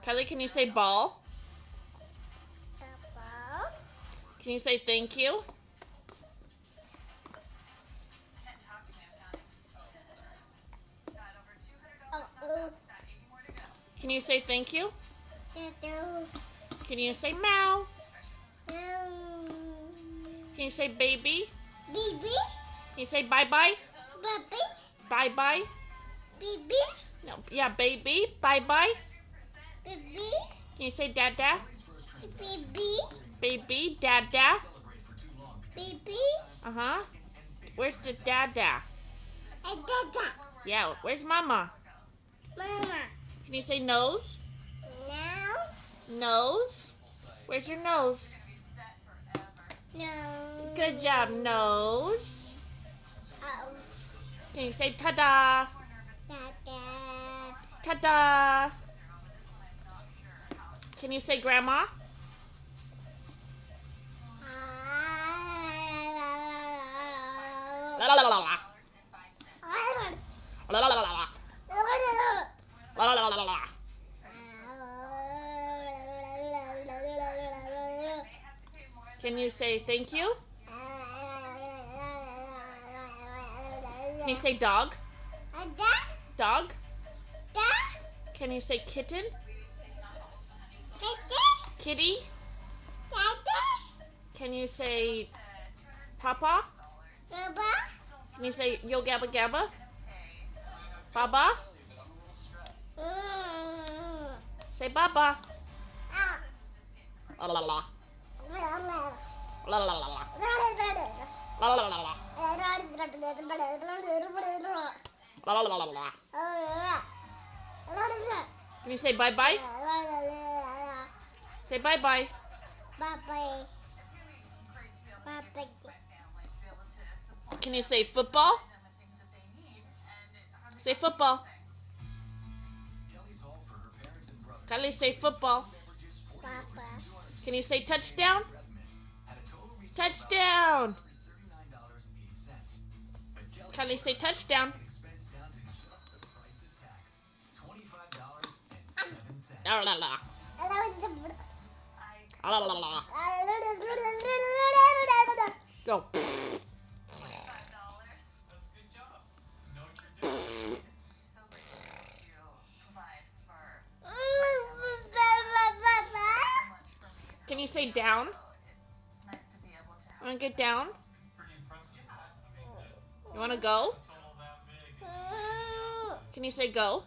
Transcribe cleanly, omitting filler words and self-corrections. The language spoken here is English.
Kylie, can you say ball? Ball. Can you say thank you? Can you say thank you? Can you say meow? Can you say baby? Baby. Can you say bye-bye? Baby. Bye-bye? Baby. No, yeah, baby. Bye-bye. Baby. Can you say dada? Baby. Baby, dada. Baby. Uh-huh. Where's the dada? Dada. Yeah, where's mama? Mama. Can you say nose? Now. Nose? Where's your nose? No. Good job, nose. Oh. Can you say ta-da? Dada. Ta-da. Can you say grandma? La la la la la. La la la la la. La la la la la. Can you say thank you? Can you say dog? Dog? Can you say kitten? Kitty? Can you say papa? Can you say yo gabba gabba? Baba? Say baba. La la la. La la la la. La la la la. La la la la. Can you say bye bye? Say bye bye. Can you say football? Say football. Kylie, say football. Can you say touchdown? Touchdown. Kylie, say touchdown. La la la. La la la. Go. Can you say down? Want to get down? You want to go? Can you say go?